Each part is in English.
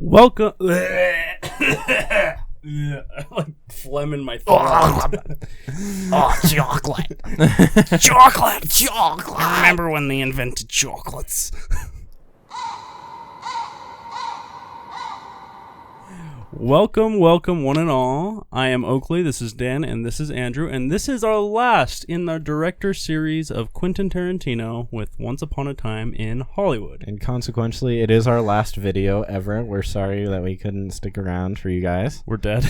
Welcome. Like phlegm in my throat. Oh, chocolate. Chocolate. Remember when they invented chocolates? Welcome, one and all. I am Oakley, this is Dan, and this is Andrew, and this is our last in the director series of Quentin Tarantino with Once Upon a Time in Hollywood. And consequently, it is our last video ever. We're sorry that we couldn't stick around for you guys. We're dead.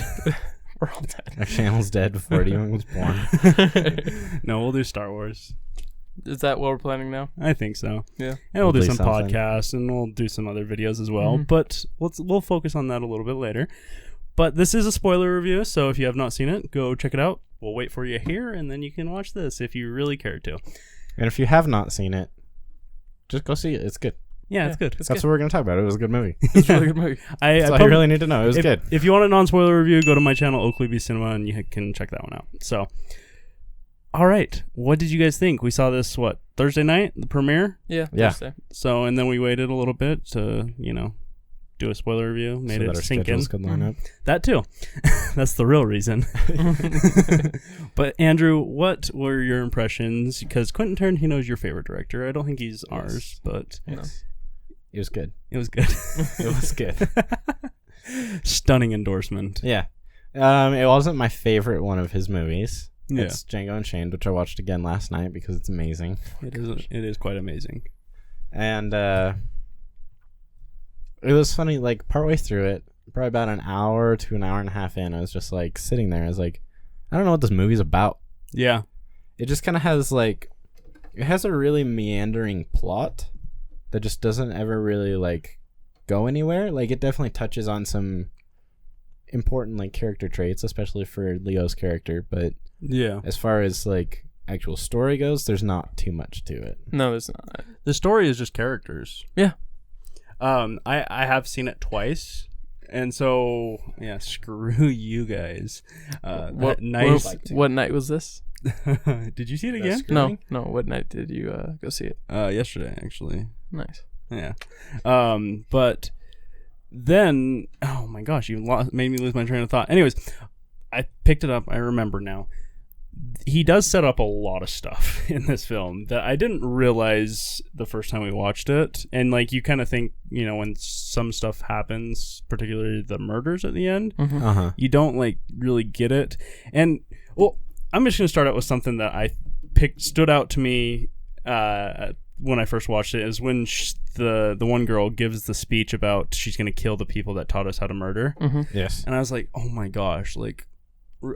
We're all dead. Our channel's dead before it even was born. No, we'll do Star Wars. Is that what we're planning now? I think so. Yeah. And we'll do some something. podcasts and we'll do some other videos as well. But we'll focus on that a little bit later. But this is a spoiler review, so if you have not seen it, go check it out. We'll wait for you here, and then you can watch this if you really care to. And if you have not seen it, just go see it. It's good. Yeah, it's good. That's what we're going to talk about. It was a good movie. It's a really good movie. That's all you really need to know. It was good. If you want a non-spoiler review, go to my channel, Oakley B Cinema, and you can check that one out. So, all right. What did you guys think? We saw this, Thursday night, the premiere? Yeah. Yeah. Thursday. So, and then we waited a little bit to, do a spoiler review, made So it that our sink in. schedules could line up. That too. That's the real reason. But Andrew, what were your impressions? Because Quentin Tarantino is your favorite director. I don't think he's ours, but Yes. It was good. it was good. It was good. Stunning endorsement. Yeah. It wasn't my favorite one of his movies. Yeah. It's Django Unchained, which I watched again last night because it's amazing. It is quite amazing. And it was funny, like, partway through it, probably about an hour to an hour and a half in, I was just, like, sitting there. I was like, I don't know what this movie's about. Yeah. It just kind of has, like, it has a really meandering plot that just doesn't ever really, like, go anywhere. Like, it definitely touches on some important, like, character traits, especially for Leo's character. But Yeah. as far as, like, actual story goes, there's not too much to it. No, there's not. The story is just characters. Yeah. I have seen it twice. And so, yeah, screw you guys. What Nice. night was this? Did you see it again? Screwing? No. What night did you go see it? Yesterday, actually. Nice. Yeah. But then, oh my gosh, you made me lose my train of thought. Anyways, I picked it up. I remember now. He does set up a lot of stuff in this film that I didn't realize the first time we watched it. And like, you kind of think, when some stuff happens, particularly the murders at the end, Uh-huh. you don't like really get it. And well, I'm just gonna start out with something that I stood out to me when I first watched it, is when the one girl gives the speech about she's gonna kill the people that taught us how to murder. Yes. And I was like, oh my gosh, like,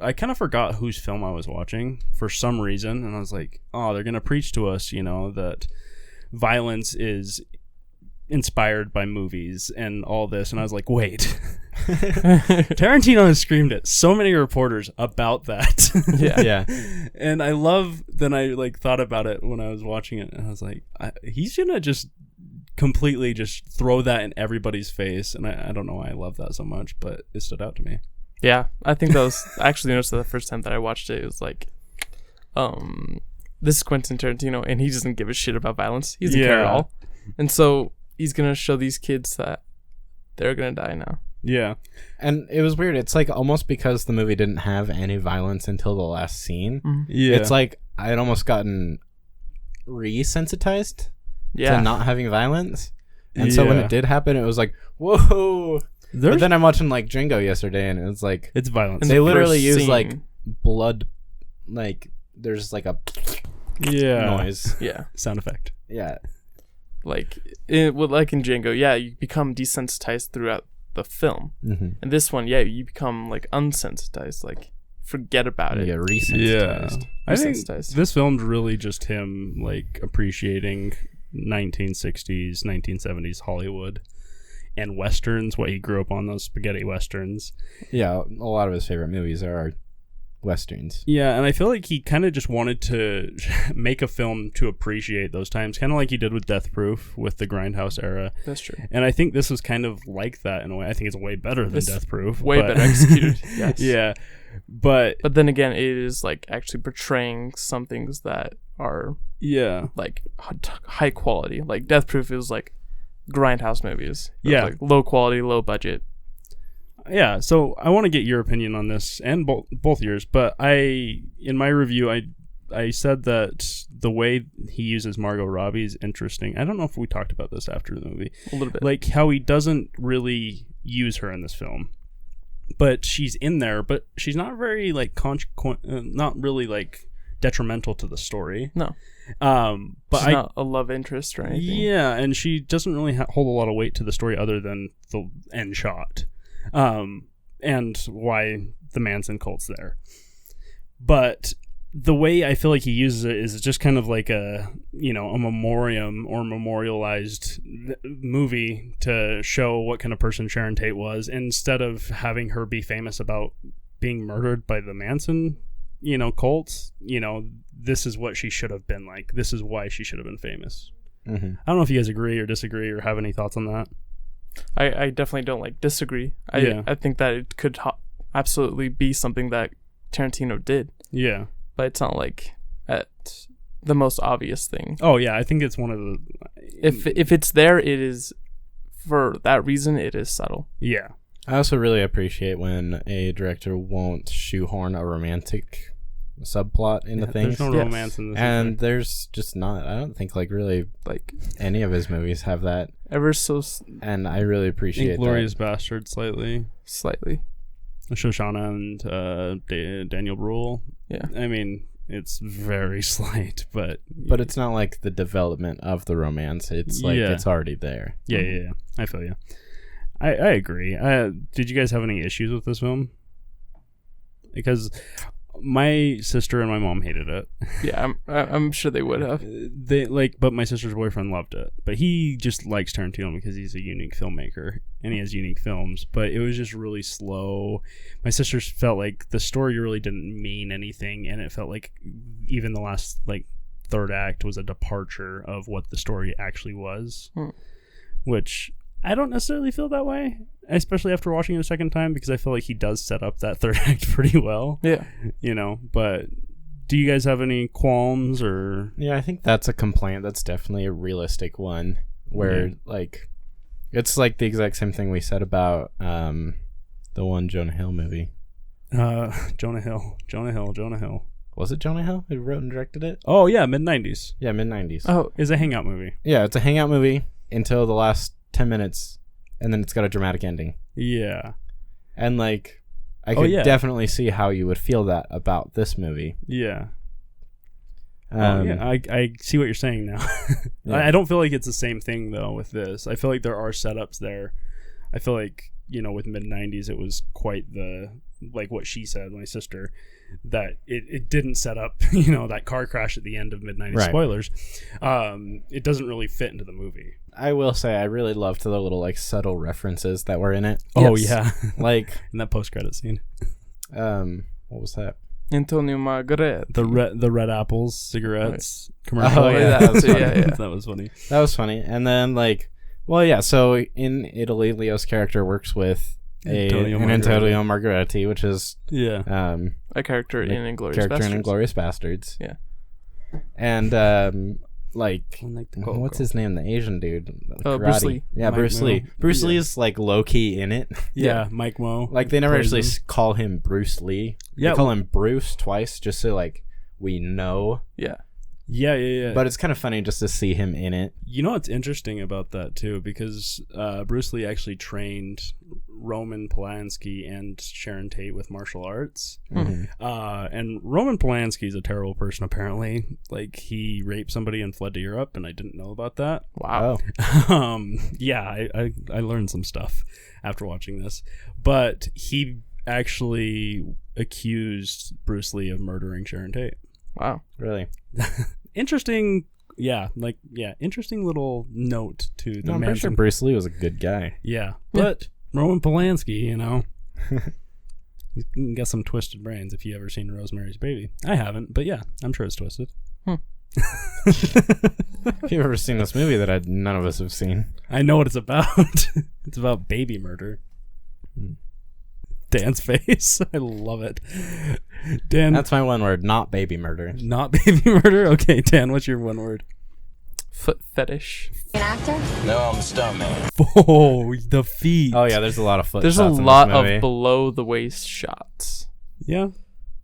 I kind of forgot whose film I was watching for some reason. And I was like, oh, they're gonna preach to us, that violence is inspired by movies and all this. And I was like, wait. Tarantino has screamed at so many reporters about that. Yeah. And then I like thought about it when I was watching it, and I was like, he's gonna just completely just throw that in everybody's face. And I don't know why I love that so much, but it stood out to me. Yeah, I think that was actually noticed the first time that I watched it. It was like, this is Quentin Tarantino, and he doesn't give a shit about violence. He doesn't care at all. And so he's gonna show these kids that they're gonna die now. Yeah. And it was weird. It's like almost because the movie didn't have any violence until the last scene. Yeah. It's like I had almost gotten resensitized Yeah. to not having violence. And so when it did happen, it was like, whoa. But then I'm watching like Django yesterday, and it was like it's violence. they literally first use scene. like blood, like there's like a noise. Yeah. Sound effect. Yeah. Like in Django, yeah, you become desensitized throughout the film. Mm-hmm. And this one, yeah, you become like unsensitized, like forget about You it. get resensitized. I think Desensitized. this film's really just him like appreciating 1960s, 1970s Hollywood and westerns, what he grew up on, those spaghetti westerns. Yeah, a lot of his favorite movies are westerns. Yeah, and I feel like he kind of just wanted to make a film to appreciate those times, kind of like he did with Death Proof with the Grindhouse era. That's true. And I think this was kind of like that in a way. I think it's way better than Death Proof. Way better executed. Yes. Yeah. But then again, it is like actually portraying some things that are yeah, like high quality. Like Death Proof is like grindhouse movies. Yeah. Like low quality, low budget. Yeah, so I want to get your opinion on this and both yours, but in my review I said that the way he uses Margot Robbie is interesting. I don't know if we talked about this after the movie. A little bit. Like how he doesn't really use her in this film. But she's in there, but she's not very like not really like detrimental to the story. No. But she's not a love interest or anything. Yeah, and she doesn't really hold a lot of weight to the story other than the end shot. And why the Manson cult's there. But the way I feel like he uses it is just kind of like a memoriam or memorialized movie to show what kind of person Sharon Tate was, instead of having her be famous about being murdered by the Manson, cults. This is what she should have been like. This is why she should have been famous. Mm-hmm. I don't know if you guys agree or disagree or have any thoughts on that. I definitely don't disagree. I think that it could absolutely be something that Tarantino did. Yeah. But it's not like at the most obvious thing. Oh yeah, I think it's one of the. If it's there, it is for that reason. It is subtle. Yeah. I also really appreciate when a director won't shoehorn a romantic subplot into things. There's no romance in this. And there's just not. I don't think like any of his movies have that. And I really appreciate Inglourious that. Bastard slightly. Shoshana and Daniel Bruhl. Yeah. I mean, it's very slight, but it's not like the development of the romance. It's like it's already there. Yeah. I feel you. I agree. Did you guys have any issues with this film? Because my sister and my mom hated it. Yeah, I'm sure they would have. But my sister's boyfriend loved it. But he just likes Tarantino because he's a unique filmmaker and he has unique films. But it was just really slow. My sister felt like the story really didn't mean anything, and it felt like even the last third act was a departure of what the story actually was, which I don't necessarily feel that way, especially after watching it a second time, because I feel like he does set up that third act pretty well. Yeah. But do you guys have any qualms or? Yeah, I think that's a complaint. That's definitely a realistic one where it's like the exact same thing we said about the one Jonah Hill movie. Jonah Hill. Was it Jonah Hill who wrote and directed it? Oh yeah, mid-90s. Yeah, mid-90s. Oh, it's a hangout movie. Yeah, it's a hangout movie until the last 10 minutes, and then it's got a dramatic ending. Yeah. And I could definitely see how you would feel that about this movie. Yeah. I see what you're saying now. Yeah. I don't feel like it's the same thing though with this. I feel like there are setups there. I feel like, with mid-90s it was quite the, what she said, my sister, that it didn't set up, that car crash at the end of mid-90s. Right. Spoilers. It doesn't really fit into the movie. I will say I really loved the little subtle references that were in it. Oh yes. Yeah. In that post-credit scene. What was that? Antonio Margaret. The red apples cigarettes commercial. Oh yeah, that was funny. That was funny. And then so in Italy, Leo's character works with Antonio Margaretti, which is a character in Inglourious Bastards. Yeah. And what's his name? The Asian dude. Bruce Lee. Yeah, Bruce Lee. Bruce Lee is low key in it. Yeah, Mike Moe. They never actually call him Bruce Lee. Yeah, they call him Bruce twice, just so we know. Yeah. Yeah. But it's kind of funny just to see him in it. What's interesting about that too, because Bruce Lee actually trained Roman Polanski and Sharon Tate with martial arts. Mm-hmm. And Roman Polanski is a terrible person apparently. He raped somebody and fled to Europe, and I didn't know about that. Wow. Yeah, I learned some stuff after watching this. But he actually accused Bruce Lee of murdering Sharon Tate. Wow. Really? Interesting. Yeah, interesting little note to the man. I'm pretty sure Bruce Lee was a good guy. Yeah, but Roman Polanski, you got some twisted brains if you ever seen Rosemary's Baby. I haven't, but yeah, I'm sure it's twisted. If you've ever seen this movie that none of us have seen, I know what it's about. It's about baby murder. Dan's face. I love it. Dan. That's my one word, not baby murder. Not baby murder? Okay, Dan, what's your one word? Foot fetish. An actor? No, I'm a stuntman. Oh, the feet. Oh yeah, there's a lot of foot. There's a shots in this lot movie. of below the waist shots Yeah.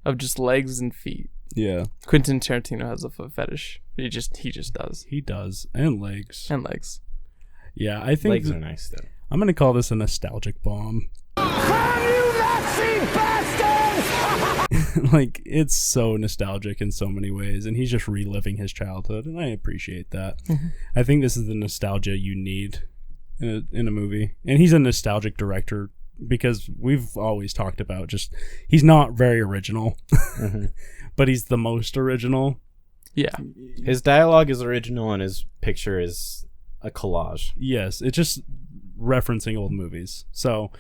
of just legs and feet. Yeah. Quentin Tarantino has a foot fetish. He just does. He does. And legs. And legs. Yeah, I think Legs are nice though. I'm going to call this a nostalgic bomb. Like, it's so nostalgic in so many ways, and he's just reliving his childhood, and I appreciate that. I think this is the nostalgia you need in a movie. And he's a nostalgic director because we've always talked about just, he's not very original, but he's the most original. Yeah. His dialogue is original and his picture is a collage. Yes, it's just referencing old movies. So,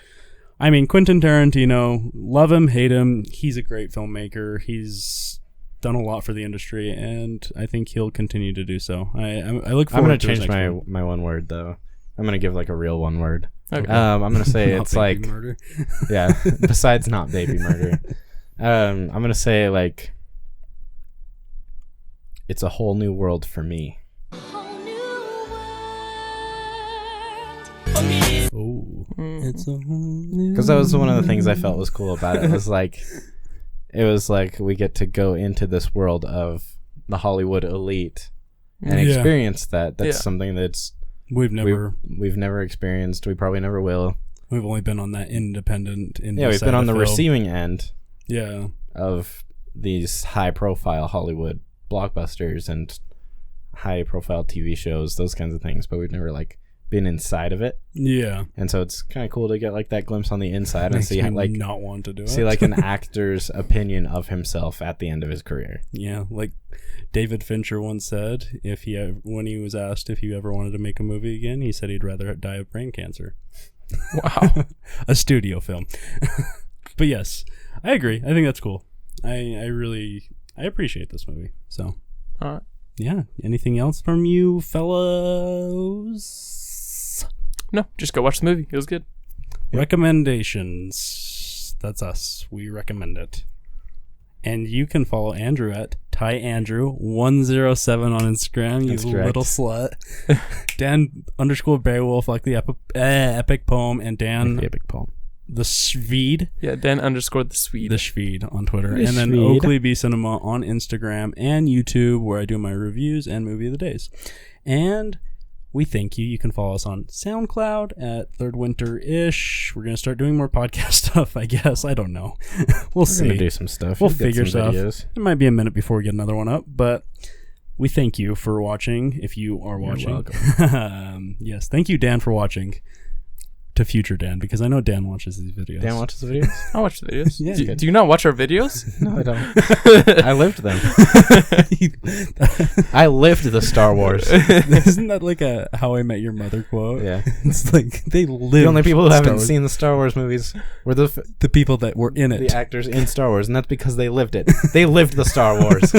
I mean, Quentin Tarantino, love him, hate him, he's a great filmmaker. He's done a lot for the industry, and I think he'll continue to do so. I look I'm forward gonna to his change next my one. my one word though. I'm gonna give like a real one word. Okay. I'm gonna say Not it's baby like murder. yeah. Besides not baby murder, I'm gonna say like it's a whole new world for me. Oh, it's a Because that was one of the things I felt was cool about it. It was like we get to go into this world of the Hollywood elite and Yeah. experience that. That's Yeah. something that's we've never we've never experienced. We probably never will. we've only been on that independent indie Yeah, we've side been on of the film. receiving end Yeah. of these high-profile Hollywood blockbusters and high-profile TV shows, those kinds of things. But we've never like been inside of it, Yeah. and so it's kind of cool to get like that glimpse on the inside and Makes see me like not want to do it. see like an actor's opinion of himself at the end of his career. Yeah, like David Fincher once said, when he was asked if he ever wanted to make a movie again, he said he'd rather die of brain cancer. Wow. A studio film. But yes, I agree. I think that's cool. I appreciate this movie. So, All right. yeah. Anything else from you fellows? No, just go watch the movie. It was good. Recommendations. That's us. We recommend it. And you can follow Andrew at TyAndrew107 on Instagram, you That's correct. little slut. Dan_Beowulf, like the epic poem, and Dan The epic poem. the Svede, Yeah, Dan_the Swede. the Svede on Twitter. The And then Svede. Oakley B Cinema on Instagram and YouTube, where I do my reviews and movie of the days. And we thank you. You can follow us on SoundCloud at Third Winter-ish. We're going to start doing more podcast stuff, I guess. I don't know. We'll We're see. gonna do some stuff. We'll You'll get figure some stuff. videos. It might be a minute before we get another one up, but we thank you for watching. If you are watching, welcome. yes, thank you, Dan, for watching. To future Dan, because I know Dan watches these videos. Dan watches the videos? I watch the videos. Yeah, do, good. do you not watch our videos? No, I don't. I lived them. I lived the Star Wars. Isn't that like a How I Met Your Mother quote? Yeah. It's like they live. The only people who haven't Wars. seen the Star Wars movies were the people that were in it. actors in Star Wars, and that's because they lived it. They lived the Star Wars.